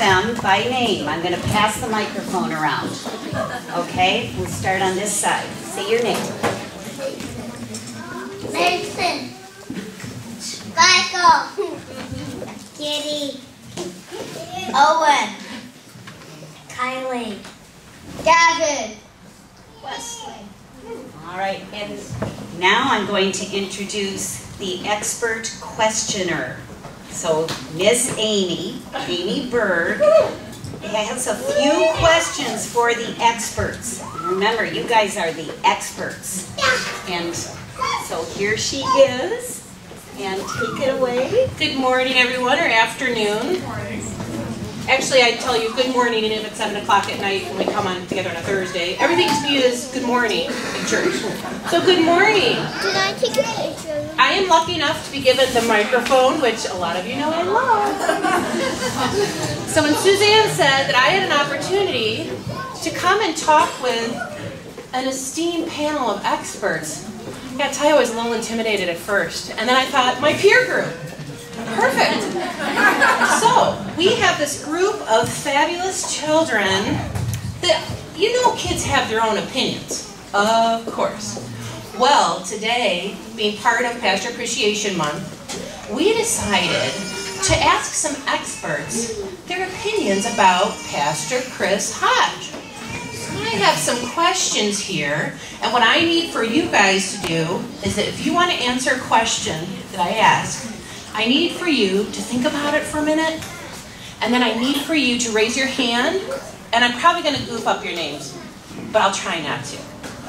them by name. I'm going to pass the microphone around. Okay? We'll start on this side. Say your name. Mason. Michael. Kitty. Owen. Kylie. David. Wesley. All right, and now I'm going to introduce the expert questioner. So Miss Amy Bird, has a few questions for the experts. Remember, you guys are the experts. And so here she is, and take it away. Good morning, everyone, or afternoon. Actually, I'd tell you good morning, and if it's 7 o'clock at night when we come on together on a Thursday, everything to me is good morning in church. So good morning. Did I take a picture? I am lucky enough to be given the microphone, which a lot of you know I love. So when Suzanne said that I had an opportunity to come and talk with an esteemed panel of experts, I gotta tell you, I was a little intimidated at first. And then I thought, my peer group. Perfect. So, we have this group of fabulous children that, you know, kids have their own opinions. Of course. Well, today, being part of Pastor Appreciation Month, we decided to ask some experts their opinions about Pastor Chris Hodge. So I have some questions here, and what I need for you guys to do is that if you want to answer a question that I ask, I need for you to think about it for a minute, and then I need for you to raise your hand, and I'm probably going to goof up your names, but I'll try not to,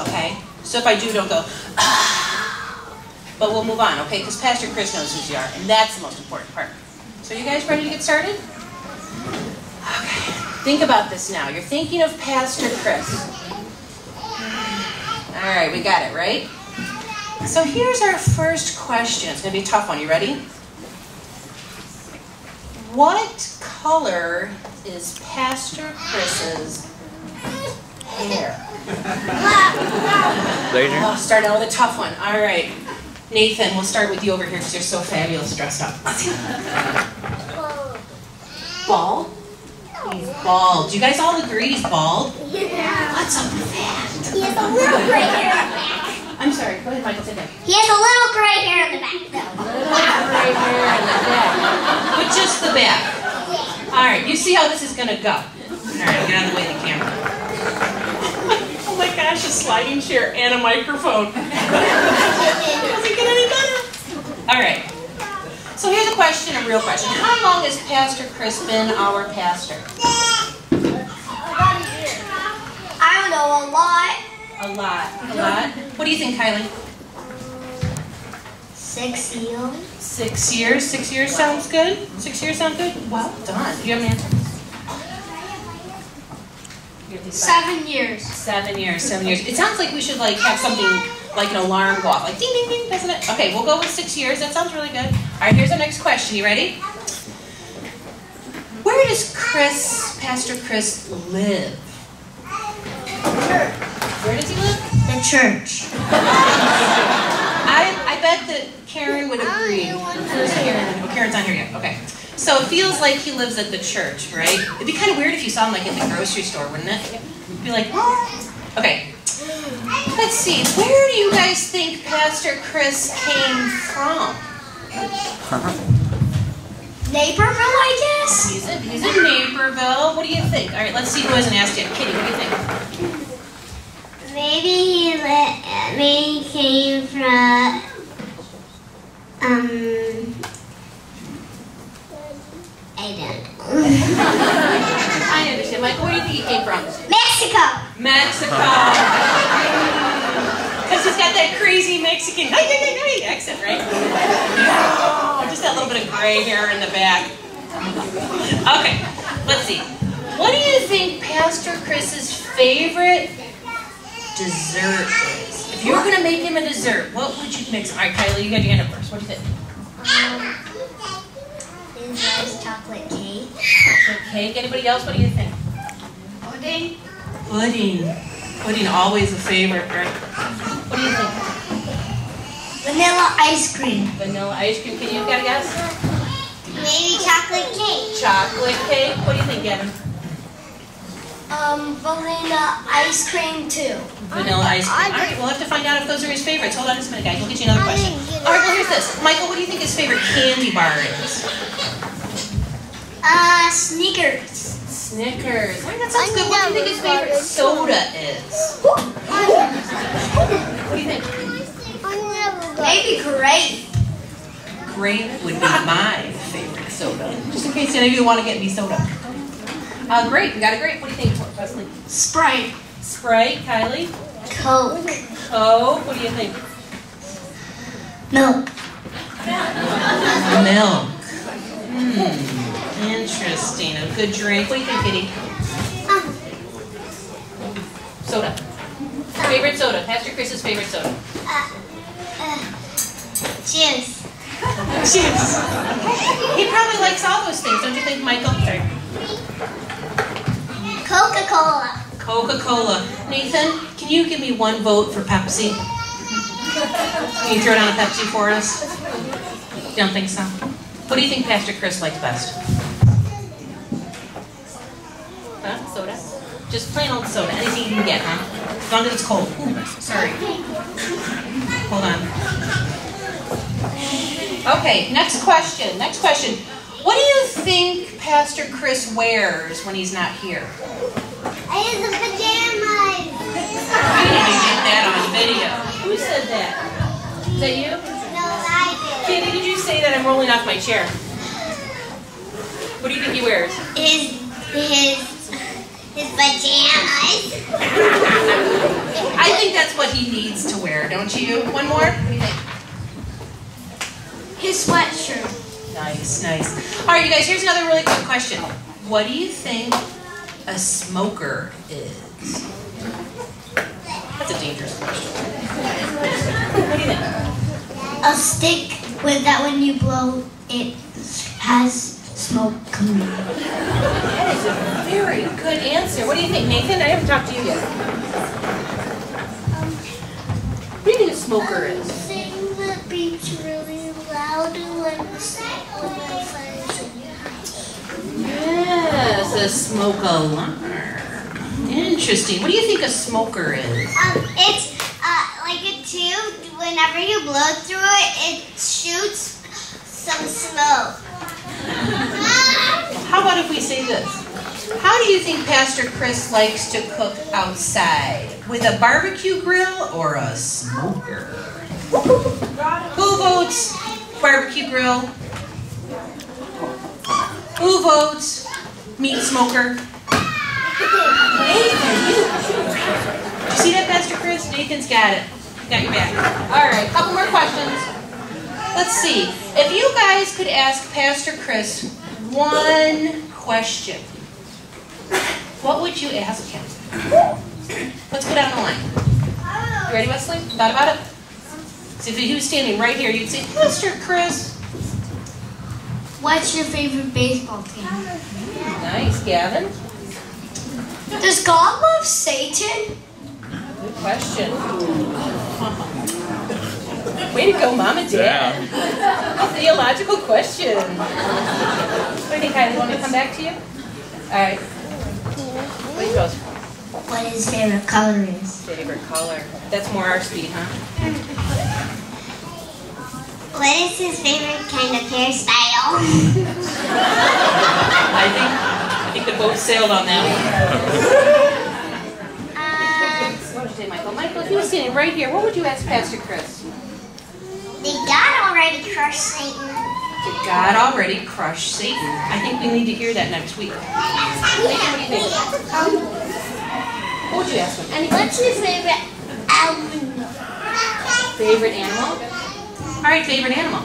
okay? So if I do, don't go, ah, but we'll move on, okay? Because Pastor Chris knows who you are, and that's the most important part. So you guys ready to get started? Okay, think about this now. You're thinking of Pastor Chris. All right, we got it, right? So here's our first question. It's going to be a tough one. You ready? What color is Pastor Chris's hair? Oh, starting out with a tough one. All right. Nathan, we'll start with you over here because you're so fabulous dressed up. Bald? He's bald. Do you guys all agree he's bald? Yeah. What's up with that? He has a little gray hair in the back. I'm sorry. Go ahead, Michael. Sit down. He has a little gray hair in the back, though. Gray hair in the back. But just the back. All right. You see how this is going to go. All right. Get out of the way of the camera. Oh my gosh, a sliding chair and a microphone. Doesn't get any better. All right. So here's a question, a real question. How long has Pastor Chris been our pastor? About a year. I don't know, a lot. A lot. A lot. What do you think, Kylie? 6 years. 6 years. 6 years sounds good? 6 years sound good? Well done. Do you have an answer? 7 years. 7 years. 7 years. It sounds like we should like have something like an alarm go off, like ding, ding, ding, doesn't it? Okay, we'll go with 6 years. That sounds really good. All right, here's our next question. You ready? Where does Pastor Chris live? Where does he live? The church. I bet that Karen would agree. Where's Karen? Oh, Karen's not here yet. Okay. So it feels like he lives at the church, right? It'd be kind of weird if you saw him like in the grocery store, wouldn't it? Be like, what? Okay. Let's see. Where do you guys think Pastor Chris came from? Naperville, I guess? He's in Naperville. What do you think? All right, let's see who hasn't asked yet. Kitty, what do you think? Maybe he came from, I don't know. I understand. Mike, where do you think he came from? Mexico. Mexico. Because he's got that crazy Mexican accent, right? Oh, just that little bit of gray hair in the back. Okay, let's see. What do you think Pastor Chris's favorite dessert is? If you were going to make him a dessert, what would you mix? All right, Kylie, you got your hand up first. What do you think? His loves chocolate cake. Chocolate cake. Anybody else? What do you think? Pudding. Pudding. Pudding, always a favorite, right? What do you think? Vanilla ice cream. Vanilla ice cream. Can you got a guess? Maybe chocolate cake. Chocolate cake. What do you think, Gavin? Vanilla ice cream too. Vanilla ice cream. All right, we'll have to find out if those are his favorites. Hold on just a minute, guys. We'll get you another question. All right, well, here's this. Michael, what do you think his favorite candy bar is? Snickers. Snickers. All right, that sounds good. What do you think his favorite soda is? What do you think? Maybe grape. Grape would be my favorite soda. Just in case any of you want to get me soda. Grape. We got a grape. What do you think, Wesley? Sprite. Sprite. Kylie? Coke. Coke. What do you think? Milk. Milk. Interesting. A good drink. What do you think, Kitty? Soda. Favorite soda. Pastor Chris's favorite soda. Juice. Juice. He probably likes all those things, don't you think, Michael? Sorry. Coca-Cola. Coca-Cola. Nathan, can you give me one vote for Pepsi? Can you throw down a Pepsi for us? You don't think so? What do you think Pastor Chris likes best? Huh? Soda? Just plain old soda. Anything you can get, huh? As long as it's cold. Ooh, sorry. Hold on. Okay, next question. Next question. What do you think Pastor Chris wears when he's not here? I have the pajamas. You need to get that on video. Who said that? Is that you? No, I Kitty, did you say that? I'm rolling off my chair. What do you think he wears? did. His pajamas. I think that's what he needs to wear, don't you? One more? What do you think? His sweatshirt. Nice, nice. All right, you guys, here's another really quick question. What do you think a smoker is? That's a dangerous question. What do you think? A stick with that when you blow, it has smoke coming out. That is a very good answer. What do you think, Nathan? I haven't talked to you yet. What do you think a smoker is? Thing that beeps really loud when the fire's in your house. Yes, a smoke alarm. Interesting. What do you think a smoker is? It's like a tube. Whenever you blow through it, it shoots some smoke. How about if we say this? How do you think Pastor Chris likes to cook outside? With a barbecue grill or a smoker? Who votes barbecue grill? Who votes meat smoker? Nathan, did you see that, Pastor Chris? Nathan's got it. Got your back. All right, couple more questions. Let's see. If you guys could ask Pastor Chris one question, what would you ask him? Let's go down the line. You ready, Wesley? Thought about it? So if he was standing right here, you'd say, Pastor Chris. What's your favorite baseball team? Nice, Gavin. Does God love Satan? Good question. Way to go, Mom and Dad. A theological question. What do you think, Kylie? You want me to come back to you? All right. What do you suppose? What his favorite color is? Favorite color. That's more our speed, huh? What is his favorite kind of hairstyle? I think the boat sailed on that one. What would you say, Michael? Michael, if you were standing right here, what would you ask Pastor Chris? Did God already crush Satan? Did God already crush Satan? I think we need to hear that next week. Nathan, what do you think? What would you ask him? What's your favorite animal? Favorite animal? All right, favorite animal.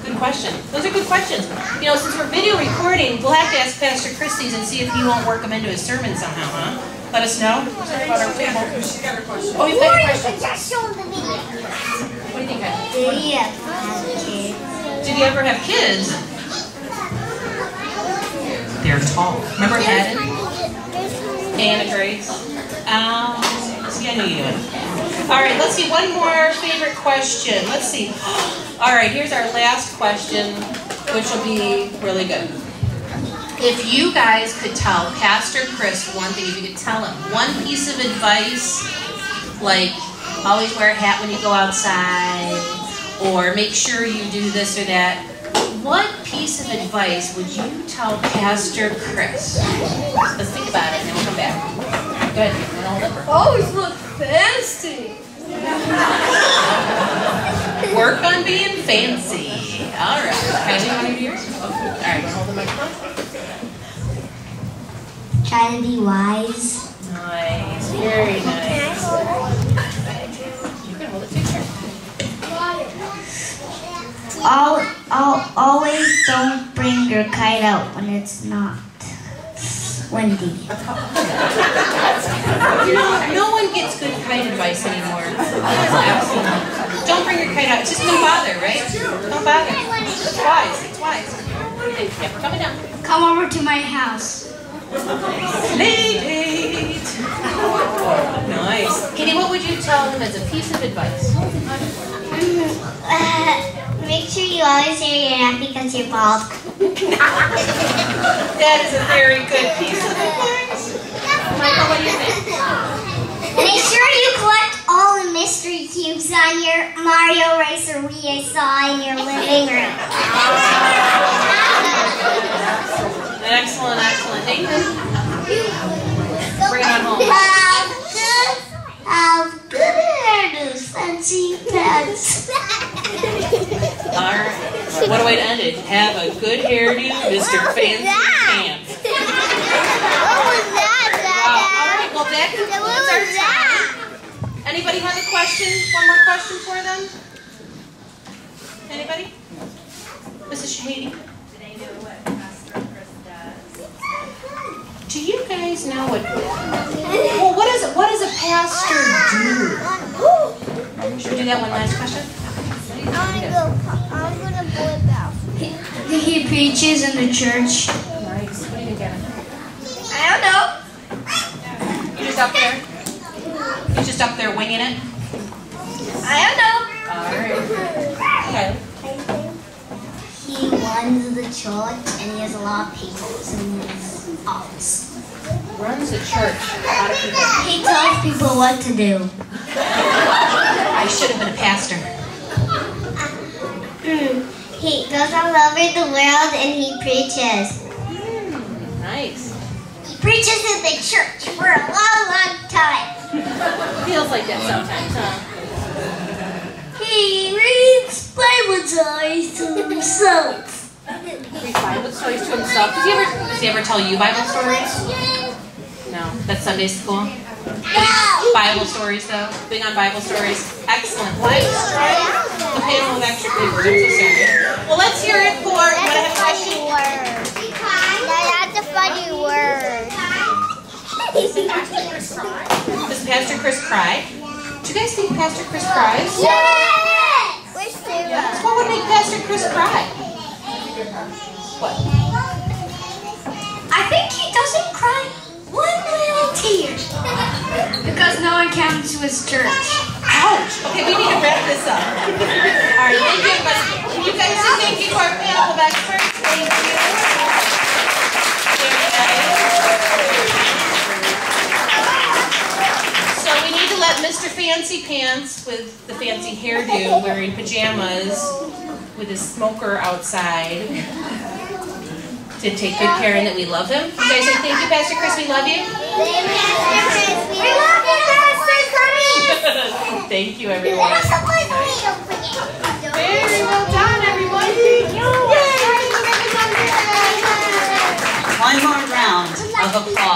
Good question. Those are good questions. You know, since we're video recording, we'll have to ask Pastor Chris these and see if he won't work them into his sermon somehow, huh? Let us know. She got a question. Oh, you've got a question. Just show the video. What do you think, Kylie? Did he have kids? Did he ever have kids? They're tall. Remember Haddon? Anna Grace? See, I knew you would. All right, let's see. One more favorite question. Let's see. All right, here's our last question. which will be really good. If you guys could tell Pastor Chris one thing, if you could tell him one piece of advice, like always wear a hat when you go outside, or make sure you do this or that, what piece of advice would you tell Pastor Chris? Let's think about it, and then we'll come back. Go ahead. Hold it. Always look fancy. Work on being fancy. All right. Kylie, you want to do yours? All right. Hold the microphone. Try to be wise. Nice. Very nice. You can hold it too. Always don't bring your kite out when it's not windy. No one gets good kite advice anymore. Absolutely. Don't bring your kite out. Just don't bother, right? Don't bother. It's wise. It's wise. Yeah, we're coming down. Come over to my house. Play date. Nice. Katie, what would you tell him as a piece of advice? Make sure you always wear your hat because you're bald. That is a very good piece of advice. Michael, what do you think? Make sure you collect all the mystery cubes on your Mario Racer Wii I saw in your living room. Excellent, excellent. Nathan? Bring it on home. Have good hairdos, fancy pants. All right. What a way to end it. Have a good hairdo, Mr. Fancy Pants. What was that, Dad? Wow. All right, well, that concludes our time. Anybody have a question? One more question for them? Anybody? Mrs. Shahidi? Do you guys know what? Well, what does a pastor do? Should we do that one last question? I'm gonna boy bath. He preaches in the church. Nice. What do you think, Anna? I don't know. You just up there? You just up there winging it? I don't know. All right. Okay. He runs the church and he has a lot of people in his office. Runs the church. A lot of people. He tells people what to do. I should have been a pastor. He goes all over the world and he preaches. Nice. He preaches in the church for a long, long time. Feels like that sometimes, huh? He reads Bible stories to himself. Reads Bible stories to himself. Does he ever tell you Bible stories? No. That's Sunday school? Bible stories, though. Big on Bible stories. Excellent. Bible stories. The panel of extra papers. I'm so sorry. Well, let's hear it for what I have a question. That's a funny word. Does Pastor Chris cry? Do you guys think Pastor Chris cries? Yes! Where's Sarah? Yes. What would make Pastor Chris cry? What? I think he doesn't cry one little tear. Because no one comes to his church. Ouch! Okay, we need to wrap this up. All right, thank you, everybody. Can you guys say thank you to our panel of experts? Thank you. So we need to let Mr. Fancy Pants with the fancy hairdo wearing pajamas with his smoker outside to take good care and that we love him. You guys say thank you, Pastor Chris, we love you. We love you, Pastor Chris. Thank you, everyone. Very well done, everyone. One more round of applause.